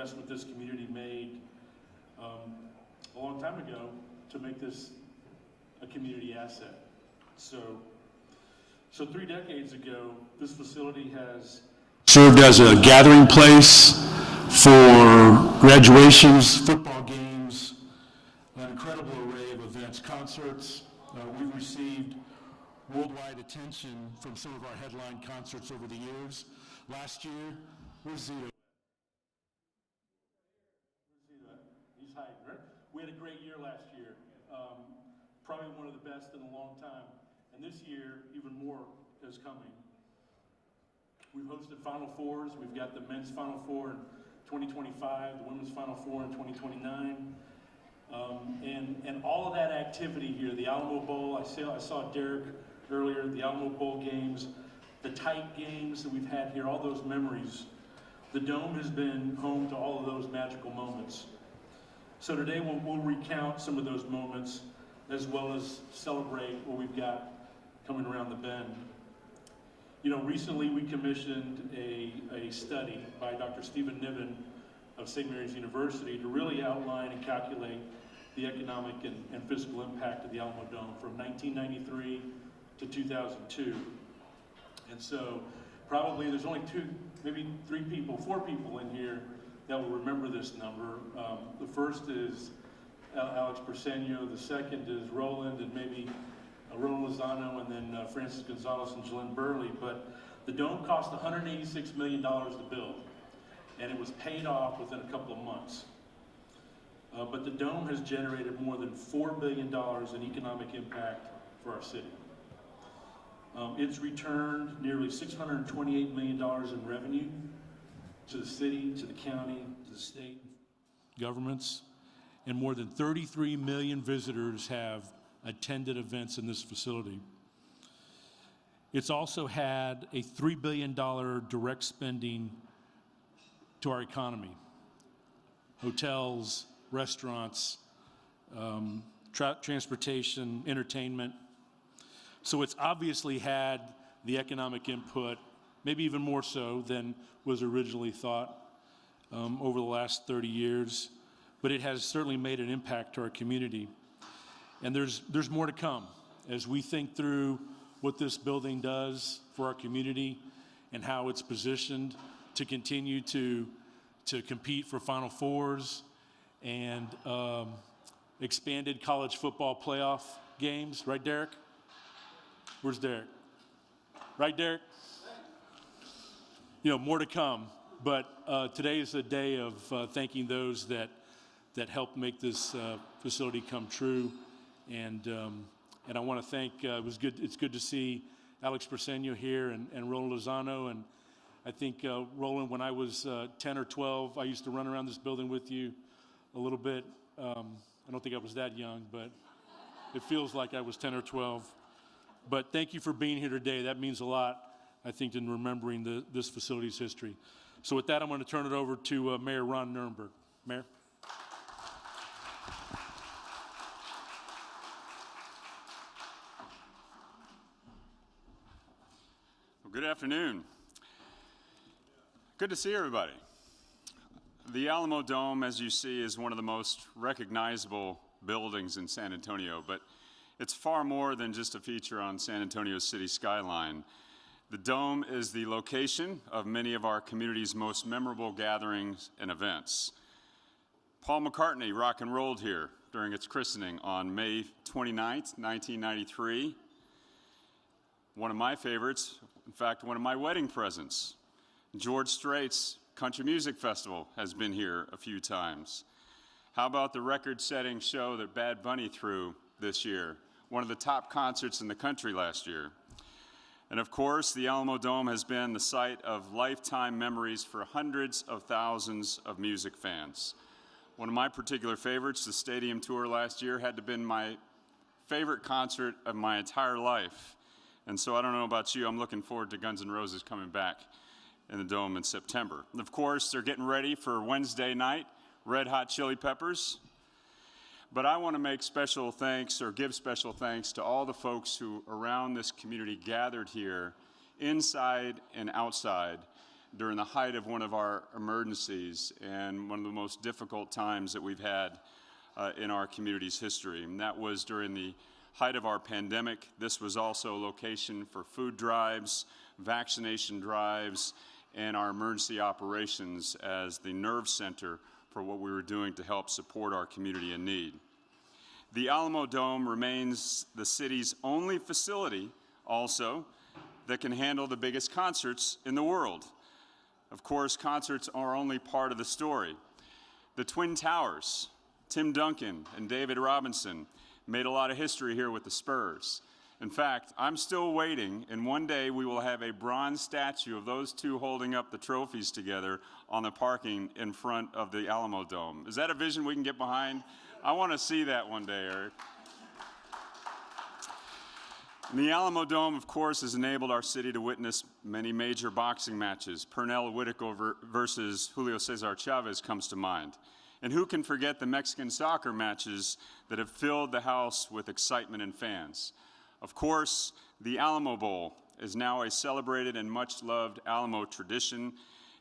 investment this community made a long time ago to make this a community asset. So 3 decades ago, this facility has served as a gathering place for graduations, football games, an incredible array of events, concerts. We've received worldwide attention from some of our headline concerts over the years. Last year, where's Zito? He's hiding, right? We had a great year last year. Probably one of the best in a long time. And this year, even more is coming. We've hosted Final Fours. We've got the men's Final Four in 2025, the women's Final Four in 2029. And all of that activity here, the Alamo Bowl, I saw Derek earlier, the Alamo Bowl games, the tight games that we've had here, all those memories. The Dome has been home to all of those magical moments. So today we'll recount some of those moments as well as celebrate what we've got coming around the bend. You know, recently we commissioned a study by Dr. Stephen Niven of St. Mary's University to really outline and calculate the economic and fiscal impact of the Alamodome from 1993 to 2002. And so probably there's only four people in here that will remember this number. The first is Alex Persenio, the second is Roland, and maybe Roland Lozano, and then Francis Gonzalez and Jalen Burley. But the Dome cost $186 million to build, and it was paid off within a couple of months. But the Dome has generated more than $4 billion in economic impact for our city. It's returned nearly $628 million in revenue to the city, to the county, to the state governments, and more than 33 million visitors have attended events in this facility. It's also had a $3 billion direct spending to our economy. Hotels, restaurants, transportation, entertainment. So it's obviously had the economic input, maybe even more so than was originally thought over the last 30 years, but it has certainly made an impact to our community. And there's more to come as we think through what this building does for our community and how it's positioned to continue to compete for Final Fours and expanded college football playoff games. Right, Derek? Where's Derek? Right, Derek? You know, more to come. But today is a day of thanking those that helped make this facility come true. And I want to thank, it's good to see Alex Persenio here and Roland Lozano. And I think, Roland, when I was 10 or 12, I used to run around this building with you a little bit. I don't think I was that young, but it feels like I was 10 or 12. But thank you for being here today. That means a lot, I think, in remembering this facility's history. So with that, I'm going to turn it over to Mayor Ron Nirenberg. Mayor. Good afternoon. Good to see everybody. The Alamodome, as you see, is one of the most recognizable buildings in San Antonio, but it's far more than just a feature on San Antonio's city skyline. The Dome is the location of many of our community's most memorable gatherings and events. Paul McCartney rock and rolled here during its christening on May 29th, 1993. One of my favorites, in fact, one of my wedding presents. George Strait's Country Music Festival has been here a few times. How about the record-setting show that Bad Bunny threw this year? One of the top concerts in the country last year. And of course, the Alamodome has been the site of lifetime memories for hundreds of thousands of music fans. One of my particular favorites, the stadium tour last year, had to have been my favorite concert of my entire life. And so I don't know about you, I'm looking forward to Guns N' Roses coming back in the Dome in September. And of course, they're getting ready for Wednesday night, Red Hot Chili Peppers. But I want to make special thanks, or give special thanks, to all the folks who around this community gathered here, inside and outside, during the height of one of our emergencies and one of the most difficult times that we've had in our community's history. And that was during the height of our pandemic. This was also a location for food drives, vaccination drives, and our emergency operations as the nerve center for what we were doing to help support our community in need. The Alamodome remains the city's only facility also that can handle the biggest concerts in the world. Of course, concerts are only part of the story. The Twin Towers, Tim Duncan and David Robinson, made a lot of history here with the Spurs. In fact, I'm still waiting, and one day we will have a bronze statue of those two holding up the trophies together on the parking in front of the Alamodome. Is that a vision we can get behind? I want to see that one day, Eric. And the Alamodome, of course, has enabled our city to witness many major boxing matches. Pernell Whitaker versus Julio Cesar Chavez comes to mind. And who can forget the Mexican soccer matches that have filled the house with excitement and fans? Of course, the Alamo Bowl is now a celebrated and much-loved Alamo tradition.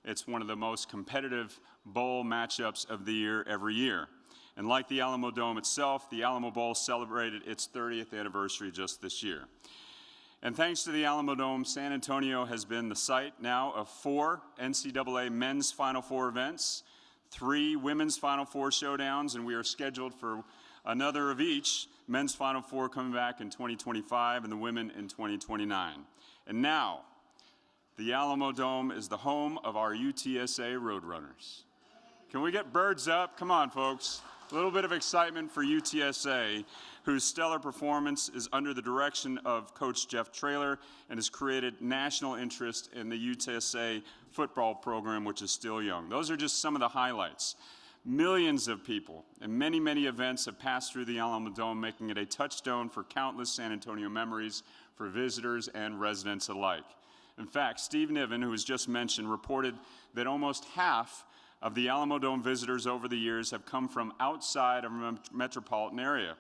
It's one of the most competitive bowl matchups of the year every year. And like the Alamodome itself, the Alamo Bowl celebrated its 30th anniversary just this year. And thanks to the Alamodome, San Antonio has been the site now of 4 NCAA men's Final Four events, 3 women's Final Four showdowns, and we are scheduled for another of each, men's Final Four coming back in 2025 and the women in 2029. And now, the Alamodome is the home of our UTSA Roadrunners. Can we get birds up? Come on, folks. A little bit of excitement for UTSA, whose stellar performance is under the direction of Coach Jeff Traylor and has created national interest in the UTSA football program, which is still young. Those are just some of the highlights. Millions of people and many, many events have passed through the Alamodome, making it a touchstone for countless San Antonio memories for visitors and residents alike. In fact, Steve Niven, who was just mentioned, reported that almost half of the Alamodome visitors over the years have come from outside of a metropolitan area.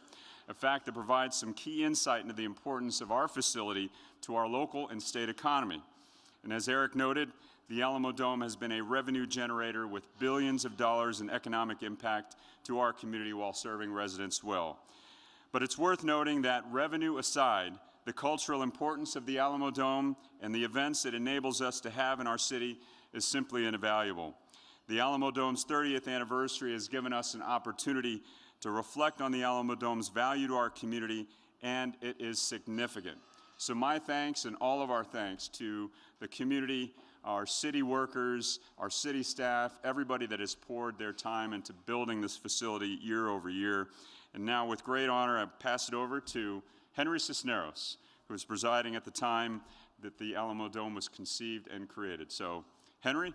A fact that provides some key insight into the importance of our facility to our local and state economy. And as Eric noted, the Alamodome has been a revenue generator with billions of dollars in economic impact to our community while serving residents well. But it's worth noting that, revenue aside, the cultural importance of the Alamodome and the events it enables us to have in our city is simply invaluable. The Alamodome's 30th anniversary has given us an opportunity to reflect on the Alamodome's value to our community, and it is significant. So my thanks and all of our thanks to the community, our city workers, our city staff, everybody that has poured their time into building this facility year over year. And now, with great honor, I pass it over to Henry Cisneros, who was presiding at the time that the Alamodome was conceived and created. So, Henry?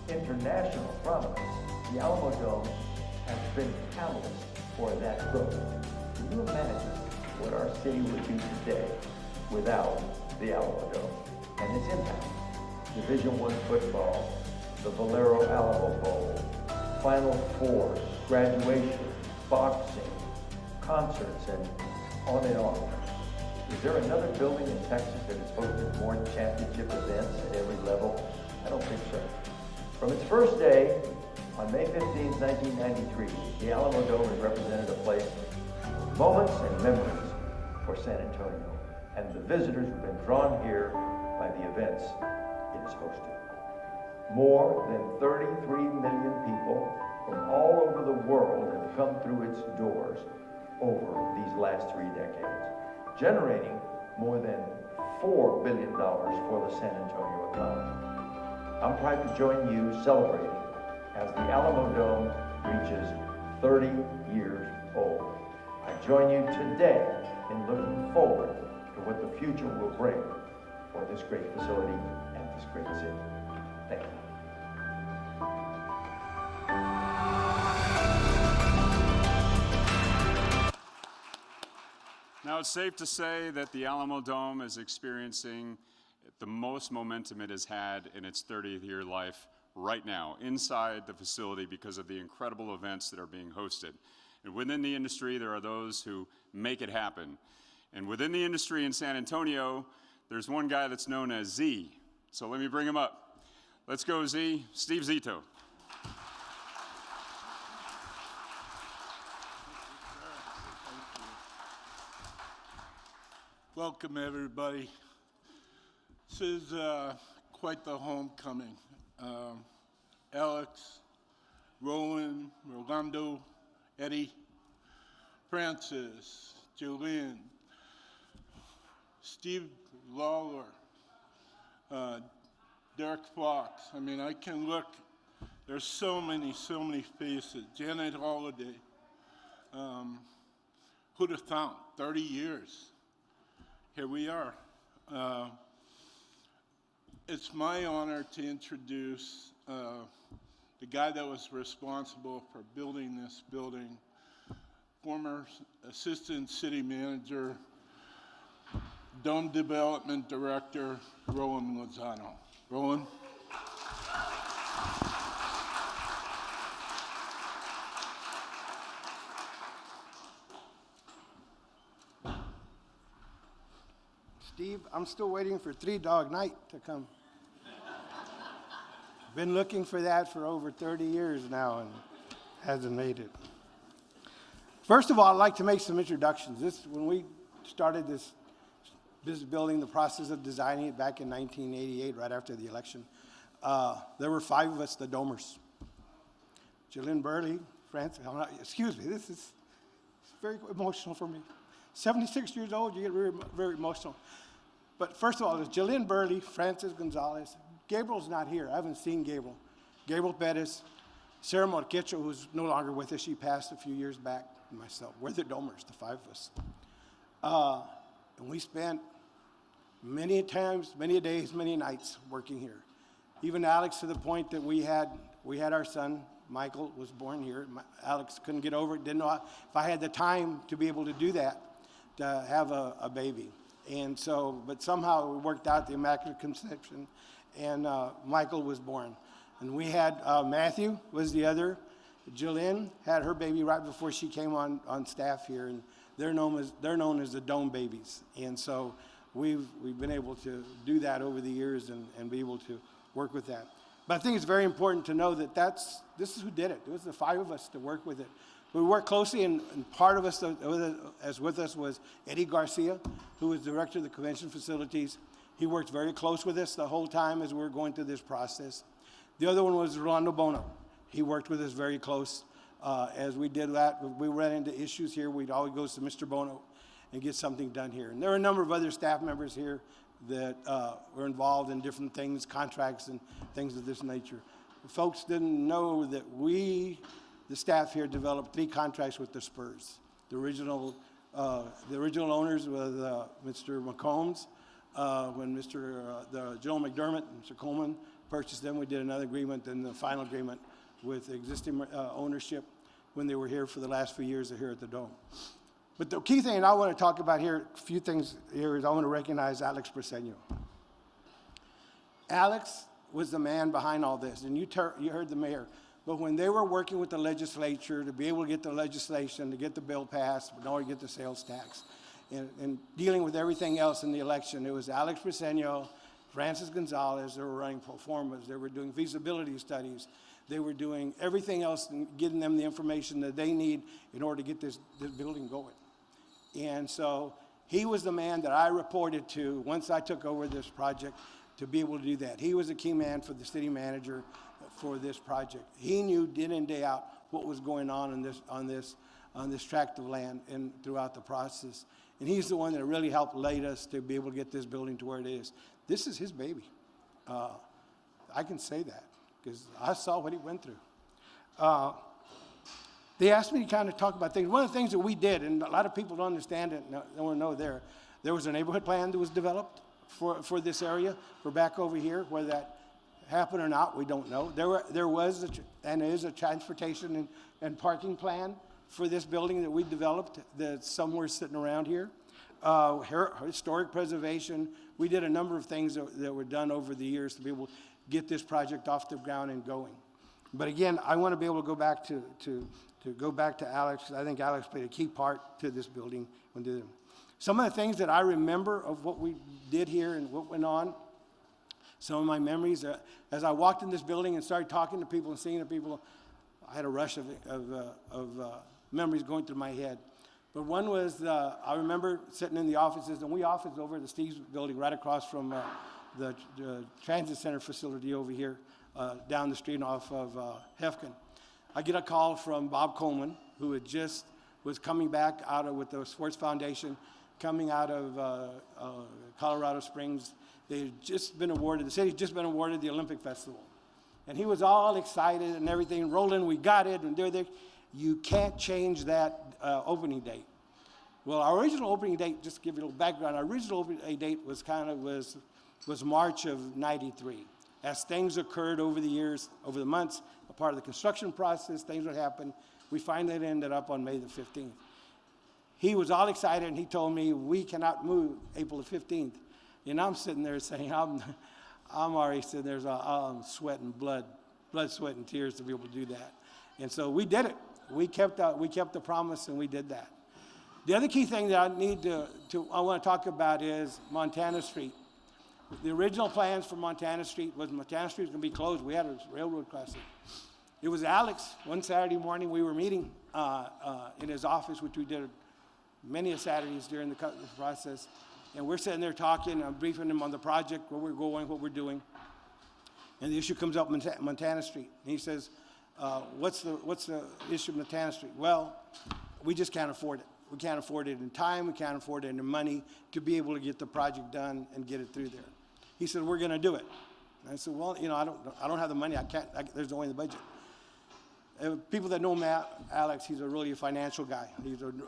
International prominence, the Alamodome has been catalyst for that growth. Can you imagine what our city would be today without the Alamodome and its impact? Division I football, the Valero Alamo Bowl, Final Four, graduation, boxing, concerts, and on and on. Is there another building in Texas that has hosted more championship events at every level? I don't think so. From its first day, on May 15, 1993, the Alamodome has represented a place of moments and memories for San Antonio, and the visitors have been drawn here by the events it has hosted. More than 33 million people from all over the world have come through its doors over these last 3 decades, generating more than $4 billion for the San Antonio economy. I'm proud to join you celebrating as the Alamodome reaches 30 years old. I join you today in looking forward to what the future will bring for this great facility and this great city. Thank you. Now, it's safe to say that the Alamodome is experiencing the most momentum it has had in its 30th year life right now inside the facility because of the incredible events that are being hosted. And within the industry, there are those who make it happen. And within the industry in San Antonio, there's one guy that's known as Z. So let me bring him up. Let's go, Z. Steve Zito. Welcome, everybody. This is quite the homecoming. Alex, Roland, Rolando, Eddie, Francis, Jolene, Steve Lawler, Derek Fox. I mean, I can look, there's so many faces. Janet Holiday. Who'd have thought? 30 years. Here we are. It's my honor to introduce the guy that was responsible for building this building, former Assistant City Manager, Dome Development Director, Roland Lozano. Roland? Steve, I'm still waiting for Three Dog Night to come. Been looking for that for over 30 years now and hasn't made it. First of all, I'd like to make some introductions. When we started this building, the process of designing it back in 1988, right after the election, there were 5 of us, the Domers. Jillian Burley, Francis, excuse me, this is very emotional for me. 76 years old, you get very, very emotional. But first of all, there's Jillian Burley, Francis Gonzalez. Gabriel's not here. I haven't seen Gabriel. Gabriel Pettis, Sarah Morquecho, who's no longer with us. She passed a few years back, and myself. We're the Domers, the 5 of us. And we spent many times, many days, many nights working here. Even Alex, to the point that we had our son, Michael, was born here. Alex couldn't get over it, didn't know if I had the time to be able to do that, to have a baby. And so, but somehow it worked out, the Immaculate Conception, and Michael was born. And we had Matthew was the other. Jillian had her baby right before she came on staff here, and they're known as the Dome babies. And so we've been able to do that over the years and be able to work with that. But I think it's very important to know that this is who did it. It was the 5 of us to work with it. We worked closely, and part of us as with us was Eddie Garcia, who was director of the convention facilities. He worked very close with us the whole time as we were going through this process. The other one was Rolando Bono. He worked with us very close. As we did that, we ran into issues here, we'd always go to Mr. Bono and get something done here. And there are a number of other staff members here that were involved in different things, contracts and things of this nature. Folks didn't know that the staff here, developed 3 contracts with the Spurs. The original owners with Mr. McCombs, when Joe McDermott and Mr. Coleman purchased them, we did another agreement, and the final agreement with existing ownership when they were here for the last few years here at the Dome. But the key thing I want to talk about here, a few things here, is I want to recognize Alex Briseño. Alex was the man behind all this, and you heard the mayor. But when they were working with the legislature to be able to get the legislation, to get the bill passed, in order to get the sales tax, and dealing with everything else in the election, it was Alex Briseño, Francis Gonzalez. They were running pro formas. They were doing feasibility studies. They were doing everything else and getting them the information that they need in order to get this building going. And so he was the man that I reported to once I took over this project to be able to do that. He was a key man for the city manager for this project. He knew day in and day out what was going on in this tract of land and throughout the process. And he's the one that really helped lead us to be able to get this building to where it is. This is his baby. I can say that because I saw what he went through. they asked me to kind of talk about things. One of the things that we did, and a lot of people don't understand it, don't know there was a neighborhood plan that was developed for this area, for back over here. Whether that happened or not, we don't know. There was and is a transportation and parking plan for this building that we developed that's somewhere sitting around here. Historic preservation. We did a number of things that were done over the years to be able to get this project off the ground and going. But again, I want to be able to go back to Alex. I think Alex played a key part to this building. Some of the things that I remember of what we did here and what went on, some of my memories, as I walked in this building and started talking to people and seeing the people, I had a rush of memories going through my head. But one was, I remember sitting in the offices, and we officed over at the Steve's building right across from the transit center facility over here, down the street off of Hefkin. I get a call from Bob Coleman, who was coming back with the Sports Foundation, coming out of Colorado Springs. They had just been awarded, the city's just been awarded the Olympic Festival. And he was all excited and everything, Roland, we got it, and they're there. You can't change that opening date. Well, our original opening date, just to give you a little background, our original opening date was March of '93. As things occurred over the years, over the months, a part of the construction process, things would happen. We finally ended up on May the 15th. He was all excited, and he told me, we cannot move April the 15th. And I'm sitting there saying, I'm already sitting there, I'm sweating blood, sweat, and tears to be able to do that. And so we did it. We kept the promise, and we did that. The other key thing that I want to talk about is Montana Street. The original plans for Montana Street was going to be closed. We had a railroad crossing. It was Alex. One Saturday morning, we were meeting in his office, which we did many Saturdays during the process. And we're sitting there talking. I'm briefing him on the project, where we're going, what we're doing. And the issue comes up, Montana Street. And he says, what's the issue of Montana Street? Well, we just can't afford it. We can't afford it in time. We can't afford it in money to be able to get the project done and get it through there. He said, we're going to do it. And I said, well, I don't have the money. There's no way in the budget. People that know Alex, he's really a financial guy.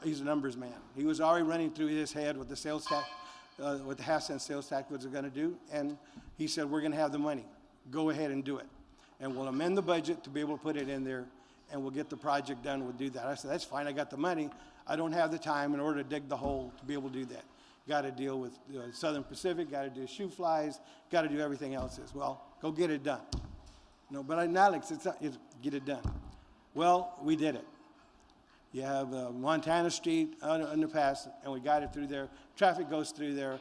He's a numbers man. He was already running through his head with the sales tax, with the half-cent sales tax, what they're going to do. And he said, we're going to have the money. Go ahead and do it. And we'll amend the budget to be able to put it in there, and we'll get the project done. We'll do that. I said, that's fine. I got the money. I don't have the time in order to dig the hole to be able to do that. Got to deal with Southern Pacific, got to do shoe flies, got to do everything else. Well, go get it done. No, but Alex, it's get it done. Well, we did it. You have Montana Street underpass, and we got it through there. Traffic goes through there.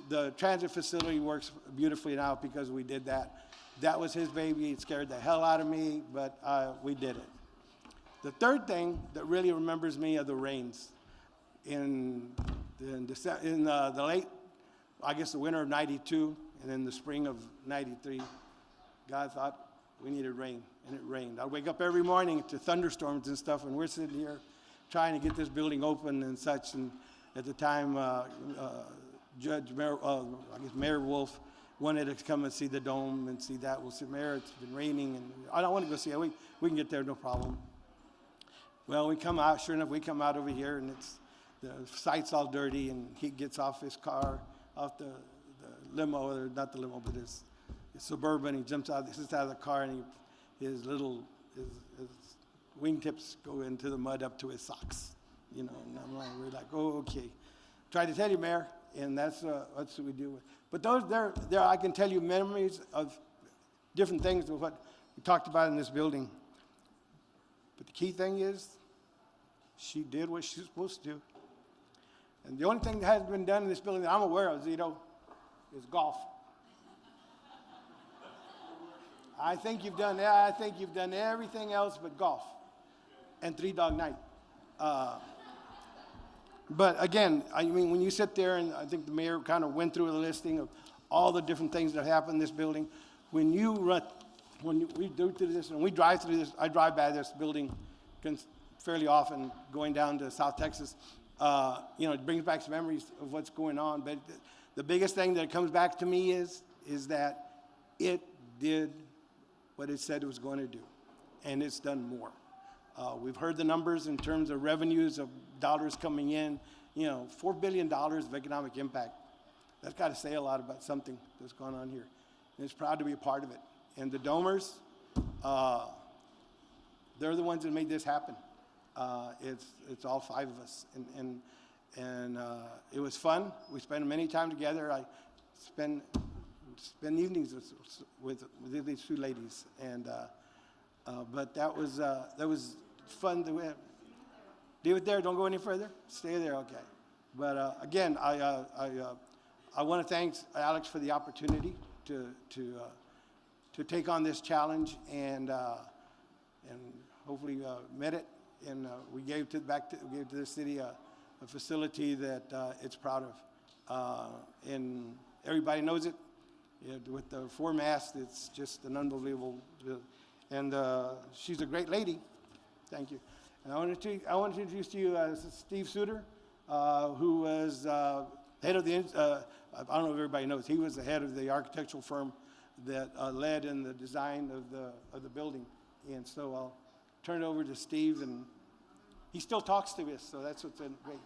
The transit facility works beautifully now because we did that. That was his baby. It scared the hell out of me, but we did it. The third thing that really remembers me are the rains. In the late, I guess the winter of '92, and then the spring of '93, God thought we needed rain, and it rained. I'd wake up every morning to thunderstorms and stuff, and we're sitting here trying to get this building open and such. And at the time, Mayor Wolf wanted to come and see the dome and see that. We'll say, Mayor, it's been raining, and I don't want to go see it. We can get there, no problem. Well, we come out, sure enough, we come out over here, and the site's all dirty, and he gets off his car, off the limo, or not the limo, but his Suburban. He sits out of the car, and his wingtips go into the mud up to his socks, and we're like, oh, okay. Tried to tell you, Mayor, and that's what we do. But there, I can tell you memories of different things of what we talked about in this building. But the key thing is, she did what she was supposed to do. And the only thing that hasn't been done in this building that I'm aware of, Zito, is golf. I think you've done everything else but golf and 3 Dog Night. But again, I mean, when you sit there, and I think the mayor kind of went through the listing of all the different things that happen in this building. When we do through this, and we drive through this, I drive by this building fairly often going down to South Texas. It brings back some memories of what's going on. But the biggest thing that comes back to me is that it did what it said it was going to do, and it's done more. We've heard the numbers in terms of revenues of dollars coming in, $4 billion of economic impact. That's got to say a lot about something that's going on here. And it's proud to be a part of it. And the donors, they're the ones that made this happen. It's all 5 of us. And it was fun. We spent many time together. I spend evenings with these 2 ladies. And but that was fun. Leave it there. Don't go any further. Stay there. Okay. But again, I want to thank Alex for the opportunity to take on this challenge, and hopefully met it, and we gave to the city a facility that it's proud of, and everybody knows it. With the 4 masts, it's just an unbelievable. And she's a great lady. Thank you. And I want to introduce to you Steve Suter, who was head of the. I don't know if everybody knows. He was the head of the architectural firm that led in the design of the building. And so I'll turn it over to Steve, and he still talks to us, so that's what's great.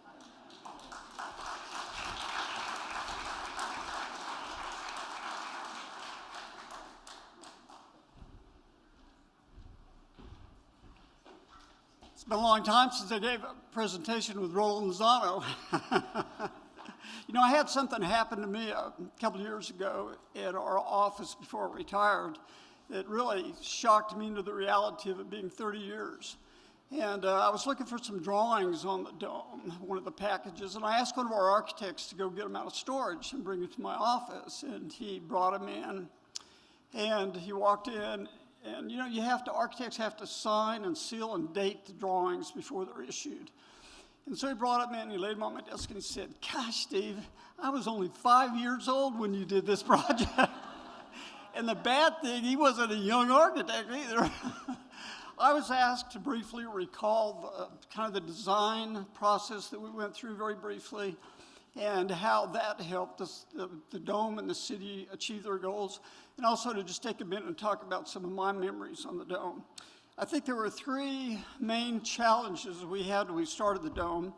It's been a long time since I gave a presentation with Roland Lozano. I had something happen to me a couple of years ago at our office before I retired that really shocked me into the reality of it being 30 years. And I was looking for some drawings on the dome, one of the packages, and I asked one of our architects to go get them out of storage and bring them to my office, and he brought them in, and he walked in. And architects have to sign and seal and date the drawings before they're issued. And so he brought them in, and he laid them on my desk, and he said, "Gosh, Steve, I was only 5 years old when you did this project." And the bad thing, he wasn't a young architect either. I was asked to briefly recall the design process that we went through very briefly, and how that helped the dome and the city achieve their goals, and also to just take a minute and talk about some of my memories on the dome. I think there were 3 main challenges we had when we started the dome.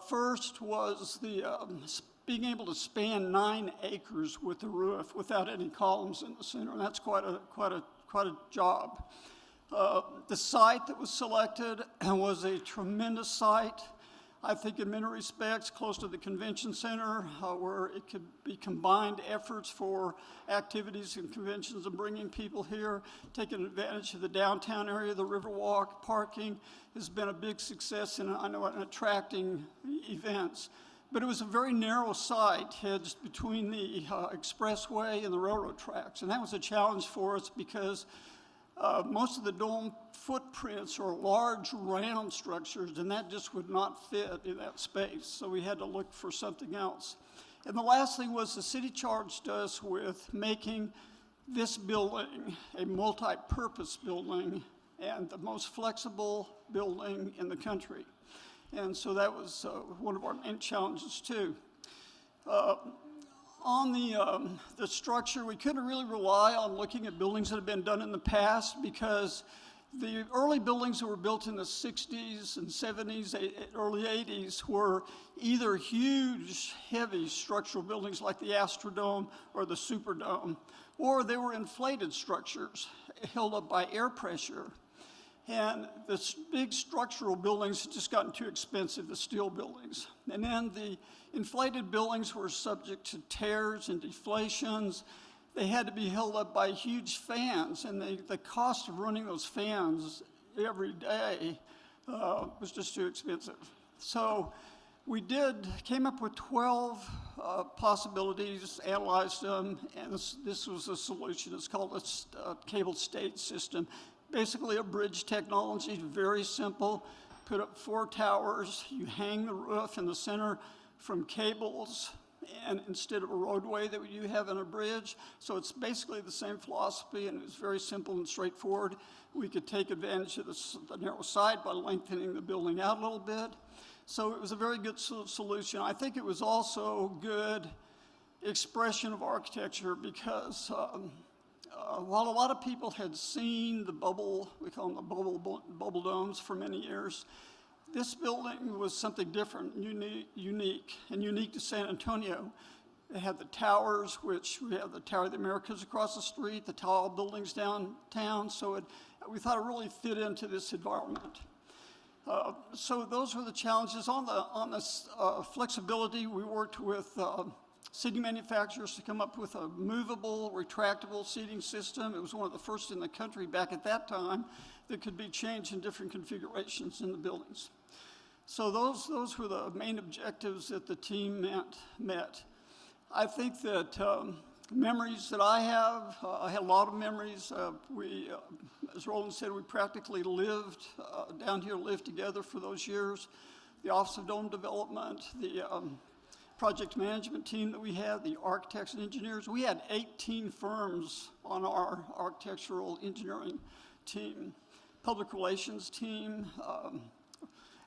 First was being able to span 9 acres with the roof without any columns in the center, and that's quite a job. The site that was selected was a tremendous site. I think in many respects close to the convention center, where it could be combined efforts for activities and conventions and bringing people here, taking advantage of the downtown area, the Riverwalk, parking has been a big success in attracting events. But it was a very narrow site hedged between the expressway and the railroad tracks, and that was a challenge for us because most of the dome footprints are large round structures, and that just would not fit in that space, so we had to look for something else. And the last thing was the city charged us with making this building a multi-purpose building and the most flexible building in the country. And so that was one of our main challenges too. On the structure, we couldn't really rely on looking at buildings that have been done in the past, because the early buildings that were built in the 60s and 70s, early 80s were either huge, heavy structural buildings like the Astrodome or the Superdome, or they were inflated structures held up by air pressure. And the big structural buildings had just gotten too expensive, the steel buildings. And then the inflated buildings were subject to tears and deflations. They had to be held up by huge fans, and the cost of running those fans every day was just too expensive. So we came up with 12 possibilities, analyzed them, and this was a solution. It's called a cable stayed system. Basically a bridge technology, very simple. Put up 4 towers, you hang the roof in the center from cables, and instead of a roadway that you have in a bridge. So it's basically the same philosophy, and it's very simple and straightforward. We could take advantage of the narrow side by lengthening the building out a little bit. So it was a very good solution. I think it was also good expression of architecture, because while a lot of people had seen the bubble, we call them the bubble domes for many years, this building was something different, unique to San Antonio. It had the towers, which we have the Tower of the Americas across the street, the tall buildings downtown, so we thought it really fit into this environment. So those were the challenges. On the flexibility, we worked with seating manufacturers to come up with a movable, retractable seating system. It was one of the first in the country back at that time that could be changed in different configurations in the buildings. So those were the main objectives that the team met. I think that memories that I had a lot of memories. As Roland said, we practically lived down here, lived together for those years. The Office of Dome Development, the project management team that we had, the architects and engineers. We had 18 firms on our architectural engineering team, public relations team,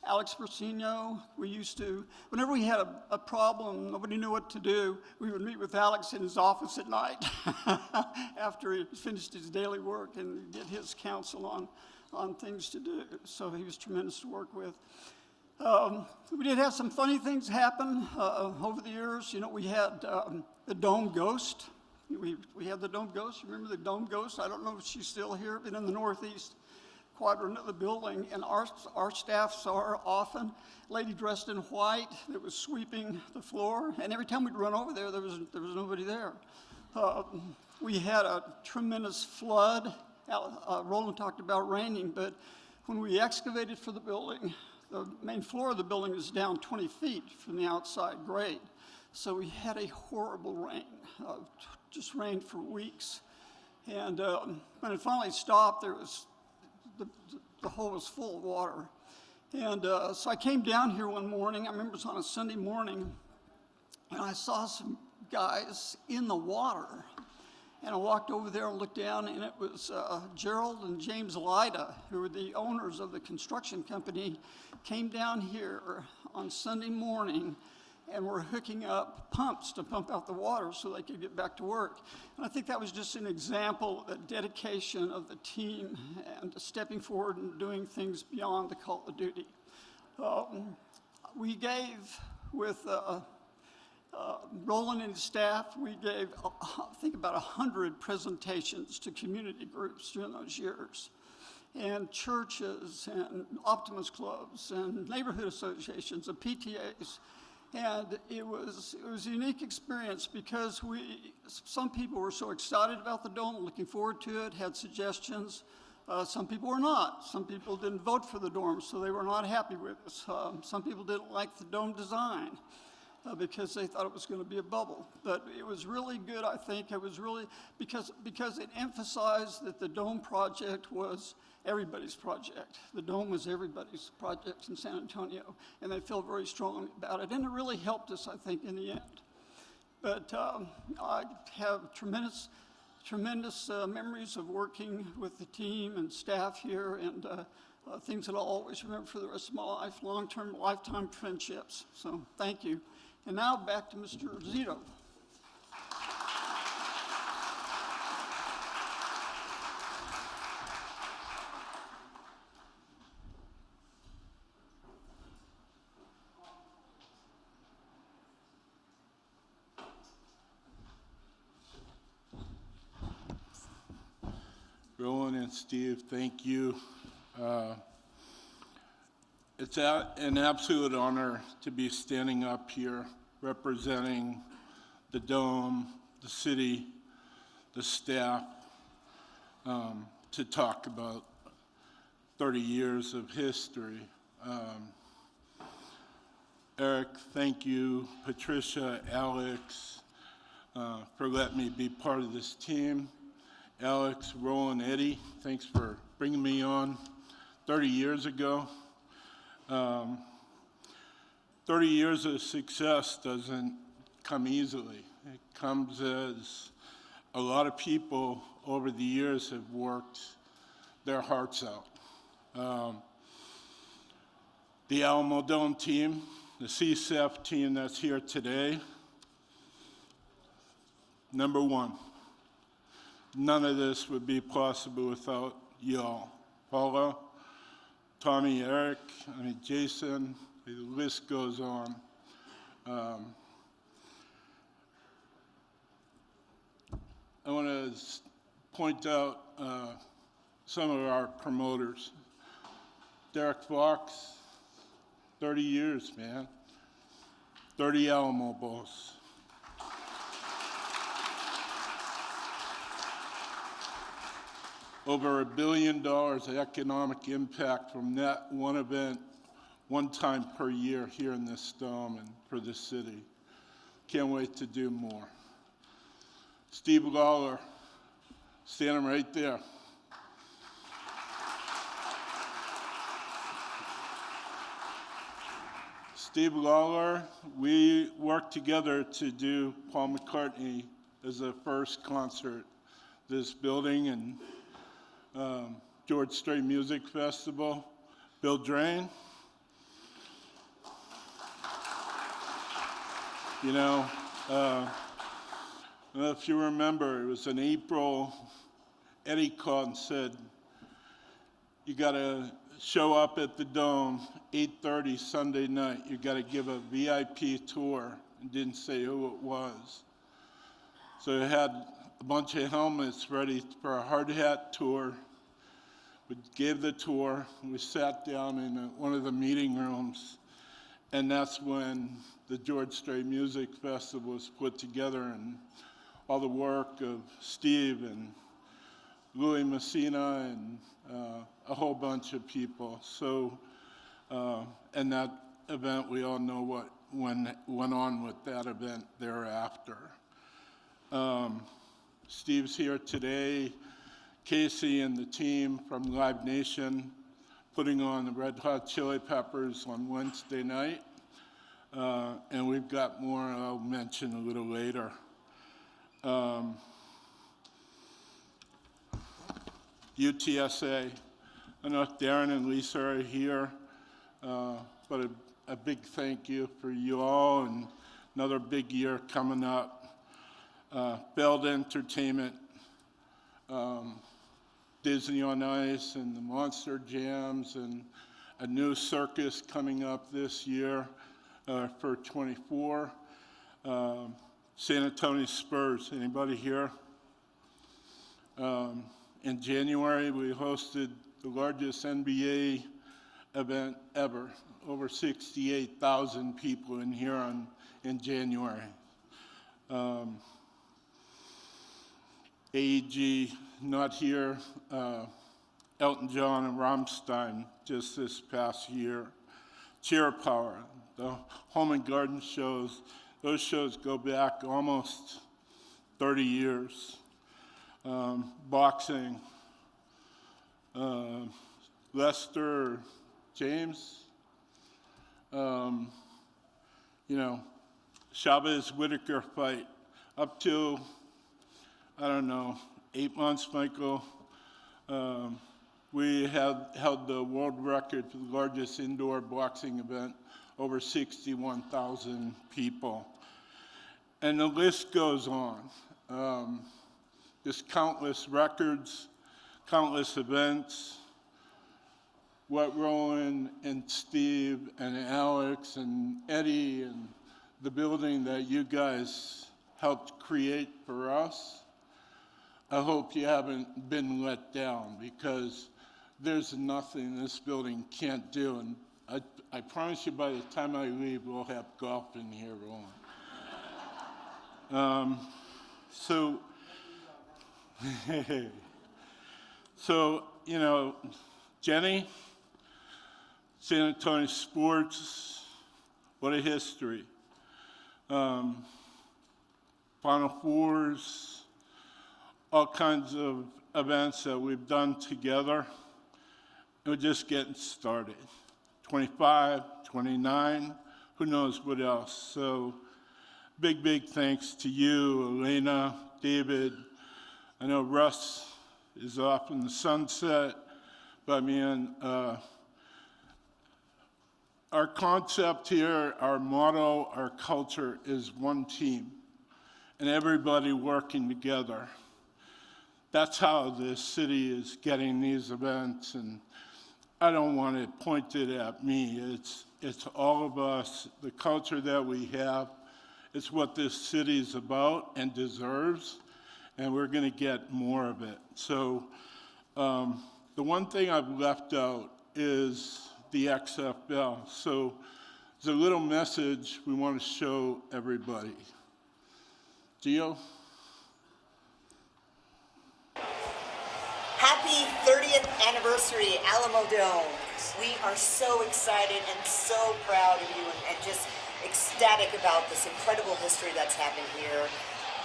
Alex Persino. We used to, whenever we had a problem, nobody knew what to do, we would meet with Alex in his office at night after he finished his daily work and get his counsel on things to do. So he was tremendous to work with. We did have some funny things happen over the years. You know, we had the Dome Ghost. We had the Dome Ghost. You remember the Dome Ghost? I don't know if she's still here, but in the northeast quadrant of the building, and our staff saw her often. Lady dressed in white that was sweeping the floor, and every time we'd run over there, there was nobody there. We had a tremendous flood. Roland talked about raining, but when we excavated for the building, the main floor of the building is down 20 feet from the outside grade. So we had a horrible rain, just rained for weeks. And when it finally stopped, there was the hole was full of water. And so I came down here one morning, I remember it was on a Sunday morning, and I saw some guys in the water. And I walked over there and looked down, and it was Gerald and James Lida, who were the owners of the construction company, came down here on Sunday morning and were hooking up pumps to pump out the water so they could get back to work. And I think that was just an example of the dedication of the team and stepping forward and doing things beyond the call of duty. We gave, with Roland and his staff, we gave, I think, about 100 presentations to community groups during those years, and churches and Optimist clubs and neighborhood associations and PTAs. And it was a unique experience because some people were so excited about the dome, looking forward to it, had suggestions. Some people were not. Some people didn't vote for the dome, so they were not happy with us. Some people didn't like the dome design because they thought it was going to be a bubble. But it was really good, I think. It was really, because it emphasized that the dome project was everybody's project. The dome was everybody's project in San Antonio, and they felt very strongly about it. And it really helped us, I think, in the end. But I have tremendous memories of working with the team and staff here, and things that I'll always remember for the rest of my life, long-term, lifetime friendships. So thank you. And now back to Mr. Zito. Roland and Steve, thank you. It's an absolute honor to be standing up here representing the Dome, the city, the staff, to talk about 30 years of history. Eric, thank you. Patricia, Alex, for letting me be part of this team. Alex, Roland, Eddie, thanks for bringing me on 30 years ago. 30 years of success doesn't come easily. It comes as a lot of people over the years have worked their hearts out. The Alamodome team, the CSEF team that's here today, number one. none of this would be possible without y'all. Paula, Tommy, Eric, Jason, the list goes on. I want to point out some of our promoters. Derek Fox, 30 years, man. 30 Alamo Bowls. Over $1 billion of economic impact from that one event, one time per year here in this dome and for this city. Can't wait to do more. Steve Lawler, standing right there. Steve Lawler, we worked together to do Paul McCartney as the first concert. This building and George Strait Music Festival. Bill Drain. You know, if you remember, it was in April, Eddie called and said, you gotta show up at the Dome, 8:30 Sunday night. You gotta give a VIP tour, and didn't say who it was. So I had a bunch of helmets ready for a hard hat tour. We gave the tour, we sat down in one of the meeting rooms, and that's when the George Strait Music Festival was put together, and all the work of Steve and Louis Messina and a whole bunch of people. So, and that event, we all know what went on with that event thereafter. Steve's here today. Casey and the team from Live Nation putting on the Red Hot Chili Peppers on Wednesday night. And we've got more I'll mention a little later. UTSA, I know Darren and Lisa are here, but a big thank you for you all, and another big year coming up. Beld Entertainment, Disney on Ice and the Monster Jams, and a new circus coming up this year for 24. San Antonio Spurs, anybody here? In January, we hosted the largest NBA event ever, over 68,000 people in here in January. AEG, not here, Elton John and Rammstein just this past year. Cheer Power, the Home and Garden shows, those shows go back almost 30 years. Boxing, Lester James, you know, Chavez Whitaker fight up to, I don't know, 8 months, Michael. We have held the world record for the largest indoor boxing event, over 61,000 people. And the list goes on. There's countless records, countless events. What Roland and Steve and Alex and Eddie and the building that you guys helped create for us, I hope you haven't been let down, because there's nothing this building can't do. And I promise you, by the time I leave, we'll have golf in here rolling. So, you know, Jenny, San Antonio Sports, what a history. Final Fours, all kinds of events that we've done together. And we're just getting started. 25, 29, who knows what else. So big thanks to you, Elena, David. I know Russ is off in the sunset, but man, our concept here, our motto, our culture is one team, and everybody working together. that's how the city is getting these events, and I don't want it pointed at me. It's all of us, the culture that we have. It's what this city is about and deserves, and we're going to get more of it. So the one thing I've left out is the XFL. So there's a little message we want to show everybody. Gio? Happy 30th anniversary, Alamodome. We are so excited and so proud of you and just ecstatic about this incredible history that's happened here.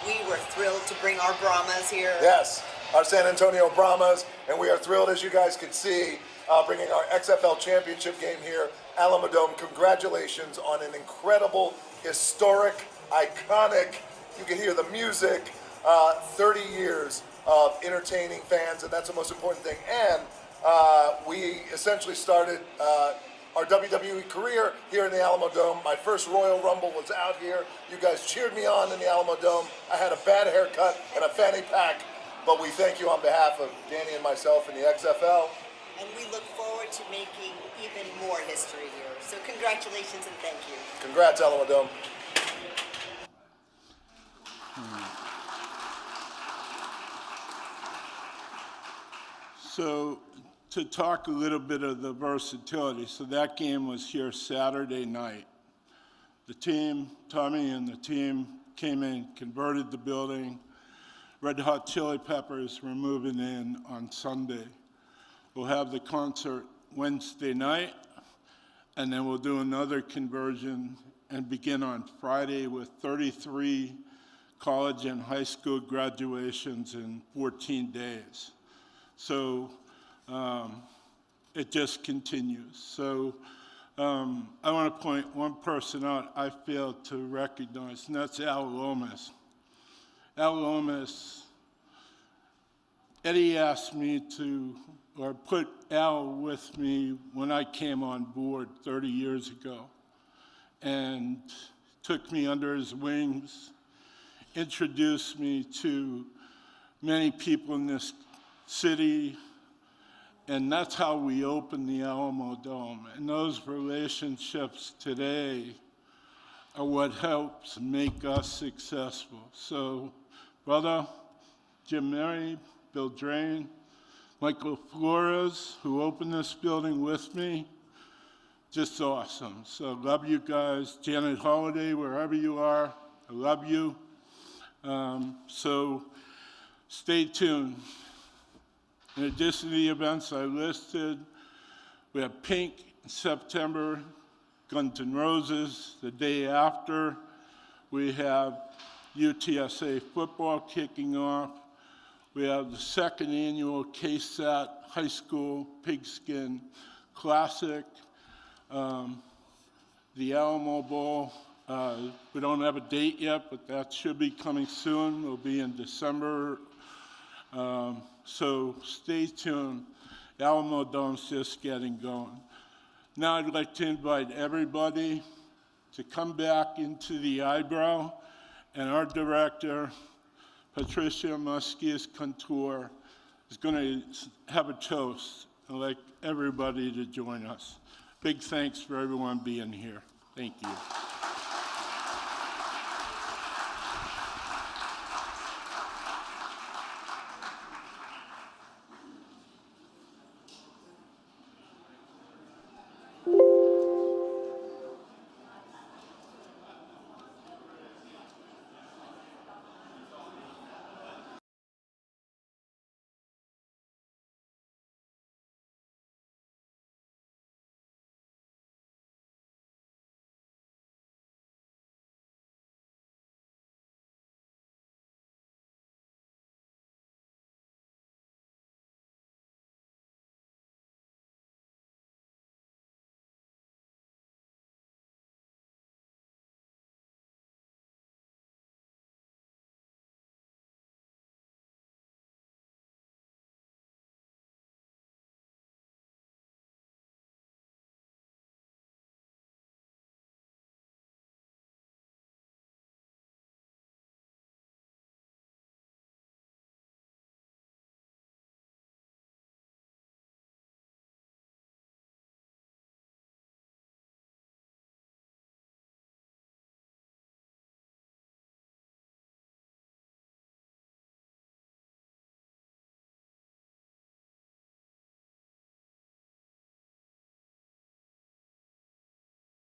We were thrilled to bring our Brahmas here. Yes, our San Antonio Brahmas, and we are thrilled, as you guys can see, bringing our XFL championship game here, Alamodome. Congratulations on an incredible, historic, iconic, you can hear the music, 30 years of entertaining fans, and that's the most important thing. And we essentially started our WWE career here in the Alamodome. My first Royal Rumble was out here. You guys cheered me on in the Alamodome. I had a bad haircut and a fanny pack, but we thank you on behalf of Danny and myself and the XFL. And we look forward to making even more history here. So congratulations and thank you. Congrats, Alamodome. So to talk a little bit of the versatility, so that game was here Saturday night. The team, Tommy and the team came in, converted the building. Red Hot Chili Peppers were moving in on Sunday. We'll have the concert Wednesday night, and then we'll do another conversion and begin on Friday with 33 college and high school graduations in 14 days. So it just continues. So I want to point one person out I failed to recognize, and that's Al Lomas. Al Lomas, Eddie asked me to, or put Al with me when I came on board 30 years ago, and took me under his wings, introduced me to many people in this city, and that's how we opened the Alamodome. And those relationships today are what helps make us successful. So, brother, Jim Murray, Bill Drain, Michael Flores, who opened this building with me, just awesome. So love you guys. Janet Holiday, wherever you are, I love you. So stay tuned. In addition to the events I listed, we have Pink in September, Guns N' Roses the day after. We have UTSA football kicking off. We have the second annual KSAT High School Pigskin Classic, the Alamo Bowl. We don't have a date yet, but that should be coming soon. It'll be in December. So stay tuned. Alamodome's just getting going. Now I'd like to invite everybody to come back into the eyebrow, and our director, Patricia Muskies-Contour, is going to have a toast. I'd like everybody to join us. Big thanks for everyone being here. Thank you.